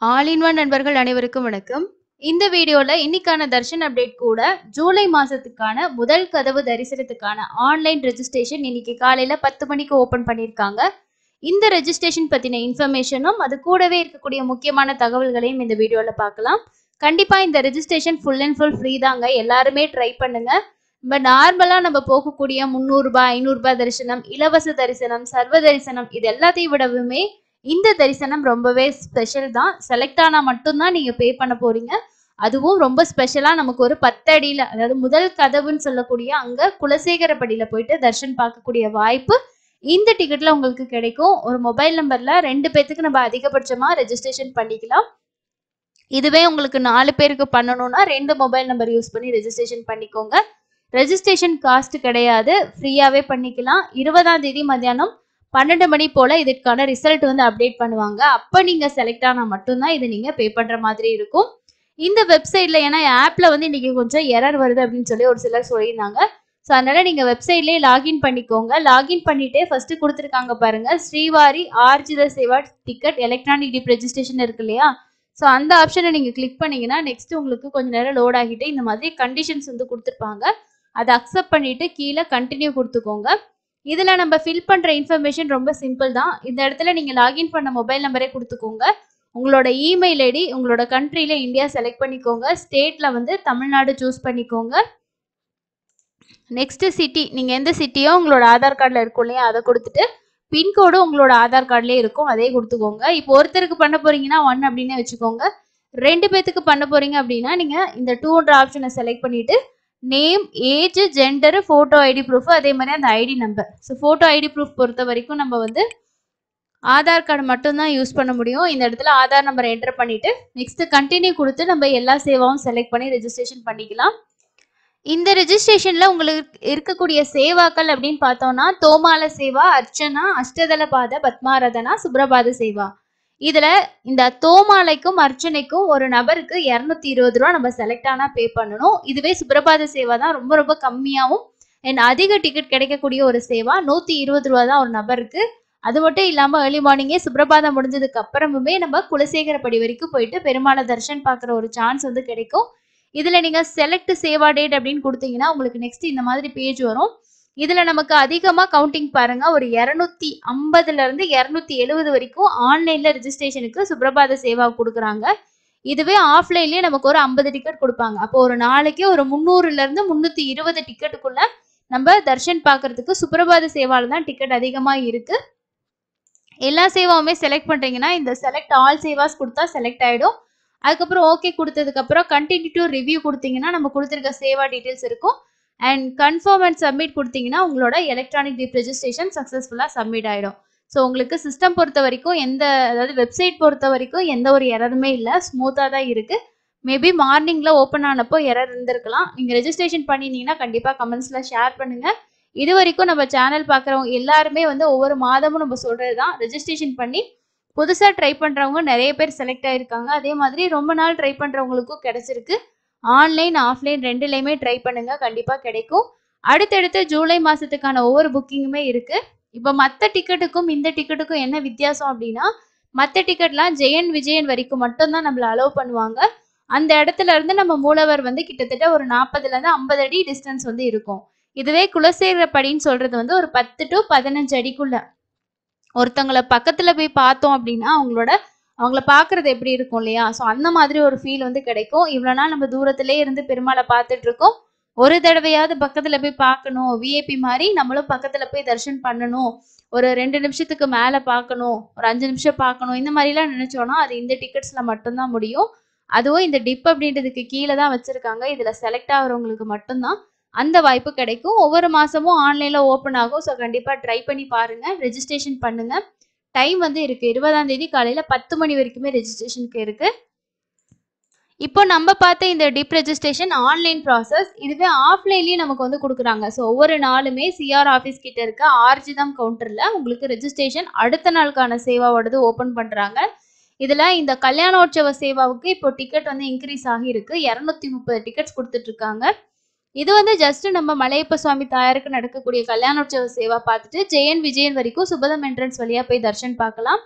All in one நண்பர்கள் அனைவருக்கும் வணக்கம். இந்த வீடியோல இன்னைக்கான தர்ஷன் அப்டேட் கூட ஜூலை மாசத்துக்கான முதல் கதவு தரிசனத்துக்கான ஆன்லைன் ரெஜிஸ்ட்ரேஷன் இன்னைக்கு காலையில 10 மணிக்கு ஓபன் பண்ணியிருக்காங்க. இந்த ரெஜிஸ்ட்ரேஷன் பத்தின இன்ஃபர்மேஷனும் அது கூடவே இருக்கக்கூடிய முக்கியமான தகவல்களையும் இந்த வீடியோல பார்க்கலாம். கண்டிப்பா இந்த registration full and full free தாங்க. எல்லாருமே ட்ரை பண்ணுங்க. நார்மலா நம்ம போகக்கூடிய 300 ரூபாய் 500 ரூபாய் தரிசனம், இலவச தரிசனம், சர்வ தரிசனம் இது எல்லாத்தையும் விடவுமே இந்த தரிசனம் ரொம்பவே ஸ்பெஷல் தான். செலக்ட் ஆனா மட்டும்தான் நீங்க பே பண்ண போறீங்க. அதுவும் ரொம்ப ஸ்பெஷலா நமக்கு ஒரு 10 அடியில, அதாவது முதல் கதவுன்னு சொல்லக்கூடிய அங்க குலசேகரப்படியில போயிட்டு தர்ஷன் பார்க்கக்கூடிய வாய்ப்பு இந்த டிக்கெட்ல உங்களுக்கு கிடைக்கும். ஒரு மொபைல் நம்பர்ல 2 பேத்துக்கு நம்ம அதிகபட்சமா ரெஜிஸ்ட்ரேஷன் பண்ணிக்கலாம். இதுவே உங்களுக்கு 4 பேருக்கு பண்ணணும்னா 2 மொபைல் நம்பர் யூஸ் பண்ணி ரெஜிஸ்ட்ரேஷன் பண்ணிக்கோங்க. ரெஜிஸ்ட்ரேஷன் காஸ்ட் கிடையாது, ஃப்ரீயாவே பண்ணிக்கலாம். 20ஆம் தேதி மத்தியானம் 12 மணி போல இதுக்கான ரிசல்ட் வந்து அப்டேட் பண்ணுவாங்க. அப்ப நீங்க செலக்ட் ஆனா மட்டும்தான் இதை நீங்க பே பண்ற மாதிரி இருக்கும். இந்த வெப்சைட்ல ஏன்னா ஆப்ல வந்து இன்னைக்கு கொஞ்சம் எரர் வருது அப்படின்னு சொல்லி ஒரு சிலர் சொல்லியிருந்தாங்க. ஸோ அதனால நீங்க வெப்சைட்லேயே லாகின் பண்ணிக்கோங்க. லாகின் பண்ணிட்டே ஃபர்ஸ்ட் கொடுத்துருக்காங்க பாருங்க, Srivari Arjitha Seva ticket electronic dip registration இருக்கு இல்லையா? ஸோ அந்த ஆப்ஷனை நீங்க கிளிக் பண்ணீங்கன்னா நெக்ஸ்ட் உங்களுக்கு கொஞ்ச நேரம் லோட் ஆகிட்டு இந்த மாதிரி கண்டிஷன்ஸ் வந்து கொடுத்துருப்பாங்க. அதை அக்செப்ட் பண்ணிட்டு கீழே கண்டினியூ கொடுத்துக்கோங்க. இதுல நம்ம ஃபில் பண்ற இன்ஃபர்மேஷன் ரொம்ப சிம்பிள் தான். இந்த இடத்துல நீங்க லாகின் பண்ண மொபைல் நம்பரே கொடுத்துக்கோங்க. உங்களோட இமெயில் ஐடி, உங்களோட கண்ட்ரில இந்தியா செலக்ட் பண்ணிக்கோங்க. ஸ்டேட்ல வந்து தமிழ்நாடு சூஸ் பண்ணிக்கோங்க. நெக்ஸ்ட் சிட்டி, நீங்க எந்த சிட்டியோ உங்களோட ஆதார் கார்டுல இருக்கும் இல்லையா அதை கொடுத்துட்டு பின்கோடு உங்களோட ஆதார் கார்டுலேயே இருக்கும், அதே கொடுத்துக்கோங்க. இப்போ ஒருத்தருக்கு பண்ண போறீங்கன்னா 1 அப்படின்னு வச்சுக்கோங்க. 2 பேத்துக்கு பண்ண போறீங்க அப்படின்னா நீங்க இந்த 2ன்ற ஆப்ஷனை செலக்ட் பண்ணிட்டு name, age, gender, photo ID proof, அதே மாதிரி அந்த ID number. So photo ID proof பொறுத்த வரைக்கும் நம்ம வந்து ஆதார் கார்டு மட்டும்தான் யூஸ் பண்ண முடியும். இந்த இடத்துல ஆதார் நம்பரை என்டர் பண்ணிட்டு நெக்ஸ்ட் கண்டினியூ கொடுத்து நம்ம எல்லா சேவாவும் செலக்ட் பண்ணி ரெஜிஸ்ட்ரேஷன் பண்ணிக்கலாம். இந்த ரெஜிஸ்ட்ரேஷன்ல உங்களுக்கு இருக்கக்கூடிய சேவாக்கள் அப்படின்னு பார்த்தோம்னா தோமால சேவா, அர்ச்சனா, அஷ்டதள பாத, பத்மாரதனா, சுப்ரபாத சேவா. இதுல இந்த தோமாலைக்கும் அர்ச்சனைக்கும் ஒரு நபருக்கு 220 ரூபா நம்ம செலக்ட் ஆனா பே பண்ணணும். இதுவே சுப்ரபாத சேவா தான் ரொம்ப ரொம்ப கம்மியாகவும் அதிக டிக்கெட் கிடைக்கக்கூடிய ஒரு சேவா. 120 ரூபா தான் ஒரு நபருக்கு. அது மட்டும் இல்லாம ஏர்லி மார்னிங்கே சுப்ரபாதம் முடிஞ்சதுக்கு அப்புறமுமே நம்ம குலசேகரப்படி வரைக்கும் போயிட்டு பெருமாளை தர்ஷன் பார்க்குற ஒரு சான்ஸ் வந்து கிடைக்கும். இதுல நீங்க செலக்ட் சேவா டேட் அப்படின்னு கொடுத்தீங்கன்னா உங்களுக்கு நெக்ஸ்ட் இந்த மாதிரி பேஜ் வரும். இதுல நமக்கு அதிகமா கவுண்டிங் பாருங்க, ஒரு 250ல இருந்து 270 வரைக்கும் ஆன்லைன்ல ரெஜிஸ்ட்ரேஷனுக்கு சுப்ரபாத சேவா கொடுக்குறாங்க. இதுவே ஆஃப்லைன்லயே நமக்கு ஒரு 50 டிக்கெட் கொடுப்பாங்க. அப்போ ஒரு நாளைக்கு ஒரு 300ல இருந்து 320 டிக்கெட்டுக்குள்ள நம்ம தர்ஷன் பார்க்கறதுக்கு சுப்ரபாத சேவால தான் டிக்கெட் அதிகமா இருக்கு. எல்லா சேவாவுமே செலக்ட் பண்றீங்கன்னா இந்த செலக்ட் ஆல் சேவாஸ் கொடுத்தா செலக்ட் ஆயிடும். அதுக்கப்புறம் ஓகே கொடுத்ததுக்கு அப்புறம் கண்டினியூ டு ரிவ்யூ கொடுத்தீங்கன்னா நம்ம கொடுத்துருக்க சேவா டீட்டெயில்ஸ் இருக்கும். அண்ட் கன்ஃபார்ம் அண்ட் சப்மிட் கொடுத்தீங்கன்னா உங்களோட எலக்ட்ரானிக் டிப் ரெஜிஸ்ட்ரேஷன் சக்ஸஸ்ஃபுல்லாக சப்மிட் ஆகிடும். ஸோ உங்களுக்கு சிஸ்டம் பொறுத்த வரைக்கும் அதாவது வெப்சைட் பொறுத்த வரைக்கும் எந்த ஒரு எரருமே இல்லை, ஸ்மூத்தாக தான் இருக்குது. மேபி மார்னிங்கில் ஓப்பன் ஆனப்போ எரர் இருந்திருக்கலாம். நீங்கள் ரெஜிஸ்ட்ரேஷன் பண்ணியிருந்தீங்கன்னா கண்டிப்பாக கமெண்ட்ஸில் ஷேர் பண்ணுங்கள். இது வரைக்கும் நம்ம சேனல் பார்க்குறவங்க எல்லாருமே வந்து ஒவ்வொரு மாதமும் நம்ம சொல்கிறது தான், ரெஜிஸ்ட்ரேஷன் பண்ணி புதுசாக ட்ரை பண்ணுறவங்க நிறைய பேர் செலக்ட் ஆகிருக்காங்க. அதே மாதிரி ரொம்ப நாள் ட்ரை பண்ணுறவங்களுக்கும் கிடைச்சிருக்கு. ஆன்லைன் ஆஃப்லைன் ரெண்டுலையுமே ட்ரை பண்ணுங்க, கண்டிப்பாக கிடைக்கும். அடுத்தடுத்து ஜூலை மாதத்துக்கான ஒவ்வொரு புக்கிங்குமே இருக்குது. இப்போ மற்ற டிக்கெட்டுக்கும் இந்த டிக்கெட்டுக்கும் என்ன வித்தியாசம் அப்படின்னா, மற்ற டிக்கெட்லாம் ஜெயன் விஜயன் வரைக்கும் மட்டும்தான் நம்மளை அலோவ் பண்ணுவாங்க. அந்த இடத்துல இருந்து நம்ம மூலவர் வந்து கிட்டத்தட்ட ஒரு 40லேருந்து 50 அடி டிஸ்டன்ஸ் வந்து இருக்கும். இதுவே குலசேகரப்படின்னு சொல்றது வந்து ஒரு 10 to 15 அடிக்குள்ள. ஒருத்தவங்களை பக்கத்துல போய் பார்த்தோம் அப்படின்னா அவங்கள பார்க்கறது எப்படி இருக்கும் இல்லையா? ஸோ அந்த மாதிரி ஒரு ஃபீல் வந்து கிடைக்கும். இவ்வளோ நாள் நம்ம தூரத்திலே இருந்து பெருமாளை பார்த்துட்டு இருக்கோம். ஒரு தடவையாவது பக்கத்துல போய் பார்க்கணும், விஐபி மாதிரி நம்மளும் பக்கத்துல போய் தரிசனம் பண்ணணும், ஒரு 2 நிமிஷத்துக்கு மேலே பார்க்கணும், ஒரு 5 நிமிஷம் பார்க்கணும், இந்த மாதிரிலாம் நினைச்சோன்னா அது இந்த டிக்கெட்ஸ்ல மட்டும்தான் முடியும். அதுவும் இந்த டிப் அப்படின்றதுக்கு கீழே தான் வச்சிருக்காங்க. இதுல செலக்ட் ஆகிறவங்களுக்கு மட்டும்தான் அந்த வாய்ப்பு கிடைக்கும். ஒவ்வொரு மாசமும் ஆன்லைன்ல ஓப்பன் ஆகும். ஸோ கண்டிப்பா ட்ரை பண்ணி பாருங்க, ரெஜிஸ்ட்ரேஷன் பண்ணுங்க. டைம் வந்து இருக்கு, 20ஆம் தேதி காலையில 10 மணி வரைக்குமே ரெஜிஸ்ட்ரேஷனுக்கு இருக்கு. இப்போ நம்ம பார்த்த இந்த டிப் ரெஜிஸ்ட்ரேஷன் ஆன்லைன் ப்ராசஸ். இதுவே ஆஃப்லைன்லயும் நமக்கு வந்து கொடுக்குறாங்க. ஸோ ஒவ்வொரு நாளுமே சிஆர் ஆஃபீஸ் கிட்ட இருக்க ஆர்ஜிதம் கவுண்டர்ல உங்களுக்கு ரெஜிஸ்ட்ரேஷன் அடுத்த நாளுக்கான சேவாவோடது ஓப்பன் பண்றாங்க. இதுல இந்த கல்யாணோற்சவ சேவாவுக்கு இப்போ டிக்கெட் வந்து இன்க்ரீஸ் ஆகியிருக்கு. 230 டிக்கெட்ஸ் கொடுத்துட்டு இருக்காங்க. இது வந்து ஜஸ்ட் நம்ம மலையப்ப சுவாமி தாயாருக்கு நடக்கக்கூடிய கல்யாணோற்சவ சேவா பார்த்துட்டு ஜெயன் விஜயன் வரைக்கும் சுபதம் என்ட்ரன்ஸ் வழியா போய் தர்ஷன் பார்க்கலாம்.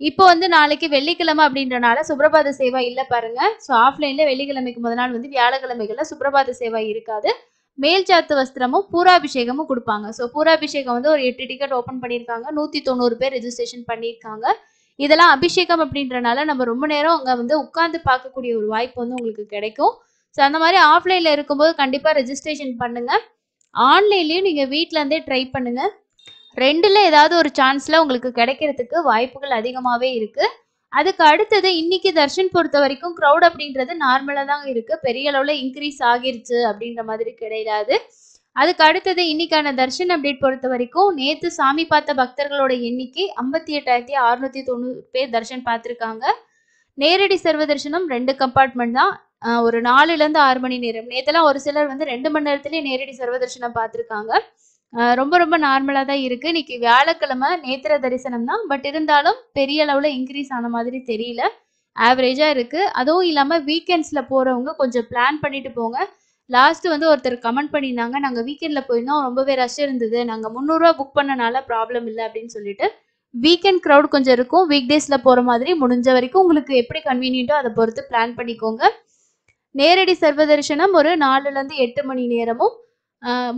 இப்போ வந்து நாளைக்கு வெள்ளிக்கிழமை அப்படின்றனால சுப்ரபாத சேவா இல்ல பாருங்க. ஸோ ஆஃப்லைன்ல வெள்ளிக்கிழமைக்கு முத நாள் வந்து வியாழக்கிழமைகள்ல சுப்ரபாத சேவா இருக்காது. மேல் சாத்து வஸ்திரமும் பூராபிஷேகமும் கொடுப்பாங்க. ஸோ பூராபிஷேகம் வந்து ஒரு 8 டிக்கெட் ஓப்பன் பண்ணியிருக்காங்க. 190 பேர் ரெஜிஸ்ட்ரேஷன் பண்ணியிருக்காங்க. இதெல்லாம் அபிஷேகம் அப்படின்றனால நம்ம ரொம்ப நேரம் அங்க வந்து உட்கார்ந்து பார்க்கக்கூடிய ஒரு வாய்ப்பு வந்து உங்களுக்கு கிடைக்கும். ஸோ அந்த மாதிரி ஆஃப்லைன்ல இருக்கும்போது கண்டிப்பா ரெஜிஸ்ட்ரேஷன் பண்ணுங்க. ஆன்லைன்லயும் நீங்க வீட்ல இருந்தே ட்ரை பண்ணுங்க. 2ல ஏதாவது ஒரு சான்ஸ்ல உங்களுக்கு கிடைக்கிறதுக்கு வாய்ப்புகள் அதிகமாவே இருக்கு. அதுக்கு அடுத்தது இன்னைக்கு தர்ஷன் பொறுத்த வரைக்கும் க்ரௌட் அப்படின்றது நார்மலா தான் இருக்கு. பெரிய அளவுல இன்க்ரீஸ் ஆகிருச்சு அப்படின்ற மாதிரி கிடையாது. அதுக்கு அடுத்தது இன்னைக்கான தர்ஷன் அப்டேட் பொறுத்த வரைக்கும் நேத்து சாமி பார்த்த பக்தர்களோட எண்ணிக்கை 58,690 பேர் தர்ஷன் பார்த்திருக்காங்க. நேரடி சர்வ தரிசனம் 2 கம்பார்ட்மெண்ட் தான். ஒரு 4லேருந்து 6 மணி நேரம். நேத்தெல்லாம் ஒரு சிலர் வந்து 2 மணி நேரத்திலேயே நேரடி சர்வ தரிசனம் பார்த்திருக்காங்க. ரொம்ப ரொம்ப நார்மலா தான் இருக்கு. இன்னைக்கு வியாழக்கிழமை நேத்திர தரிசனம் தான். பட் இருந்தாலும் பெரிய அளவுல இன்க்ரீஸ் ஆன மாதிரி தெரியல. ஆவரேஜா இருக்கு. அதுவும் இல்லாம வீக்கெண்ட்ஸ்ல போறவங்க கொஞ்சம் பிளான் பண்ணிட்டு போங்க. லாஸ்ட் வந்து ஒருத்தர் கமெண்ட் பண்ணியிருந்தாங்க. நாங்க வீக்கெண்ட்ல போயிருந்தோம். ரொம்பவே ரஷ் இருந்தது. நாங்க ரூ. 300 புக் பண்ணனால ப்ராப்ளம் இல்ல அப்படின்னு சொல்லிட்டு. வீக்கெண்ட் கிரவுட் கொஞ்சம் இருக்கும். வீக் டேஸ்ல போற மாதிரி முடிஞ்ச வரைக்கும் உங்களுக்கு எப்படி கன்வீனியன்ட்டோ அதை பொறுத்து பிளான் பண்ணிக்கோங்க. நேரடி சர்வ தரிசனம் ஒரு 4லேருந்து 8 மணி நேரமும், ரூ.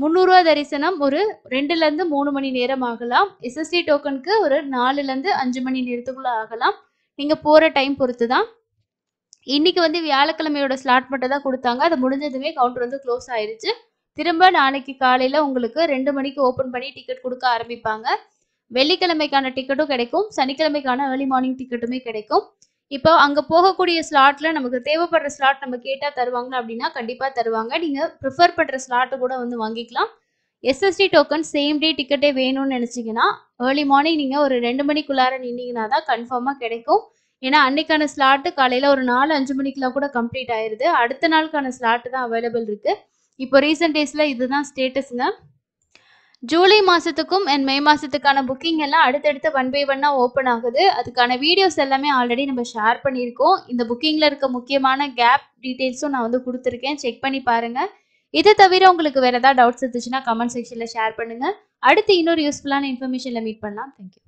300 தரிசனம் ஒரு 2லேருந்து 3 மணி நேரம் ஆகலாம். எஸ்எஸ்டி டோக்கனுக்கு ஒரு 4லேருந்து 5 மணி நேரத்துக்குள்ள ஆகலாம். நீங்க போற டைம் பொறுத்து தான். இன்னைக்கு வந்து வியாழக்கிழமையோட ஸ்லாட் மட்டும் தான் கொடுத்தாங்க. அது முடிஞ்சதுமே கவுண்டர் வந்து க்ளோஸ் ஆயிருச்சு. திரும்ப நாளைக்கு காலையில உங்களுக்கு 2 மணிக்கு ஓப்பன் பண்ணி டிக்கெட் கொடுக்க ஆரம்பிப்பாங்க. வெள்ளிக்கிழமைக்கான டிக்கெட்டும் கிடைக்கும். சனிக்கிழமைக்கான ஏர்லி மார்னிங் டிக்கெட்டுமே கிடைக்கும். இப்போ அங்க போகக்கூடிய ஸ்லாட்ல நமக்கு தேவைப்படுற ஸ்லாட் நம்ம கேட்டா தருவாங்களா அப்படின்னா கண்டிப்பா தருவாங்க. நீங்க ப்ரிஃபர் பண்ற ஸ்லாட் கூட வந்து வாங்கிக்கலாம். எஸ்எஸ்டி டோக்கன் சேம் டே டிக்கெட்டே வேணும்னு நினைச்சீங்கன்னா ஏர்லி மார்னிங் நீங்க ஒரு 2 மணிக்குள்ளார நின்னீங்கன்னா தான் கன்ஃபார்மா கிடைக்கும். ஏன்னா அன்னைக்கான ஸ்லாட்டு காலையில ஒரு 4-5 மணிக்கெல்லாம் கூட கம்ப்ளீட் ஆயிருது. அடுத்த நாளுக்கான ஸ்லாட் தான் அவைலபிள் இருக்கு. இப்போ ரீசெண்ட் டேஸ்ல இதுதான் ஸ்டேட்டஸ்ங்க. ஜூலை மாசத்துக்கும் அண்ட் மே மாசத்துக்கான புக்கிங் எல்லாம் அடுத்தடுத்து 1 பை 1 ஓப்பன் ஆகுது. அதுக்கான வீடியோஸ் எல்லாமே ஆல்ரெடி நம்ம ஷேர் பண்ணியிருக்கோம். இந்த புக்கிங்ல இருக்க முக்கியமான கேப் டீடைல்ஸும் நான் வந்து கொடுத்துருக்கேன். செக் பண்ணி பாருங்க. இதை தவிர உங்களுக்கு வேற ஏதாவது டவுட்ஸ் இருந்துச்சுன்னா கமெண்ட் செக்ஷன்ல ஷேர் பண்ணுங்க. அடுத்து இன்னொரு யூஸ்ஃபுல்லான இன்ஃபர்மேஷன்ல மீட் பண்ணலாம். தேங்க்யூ.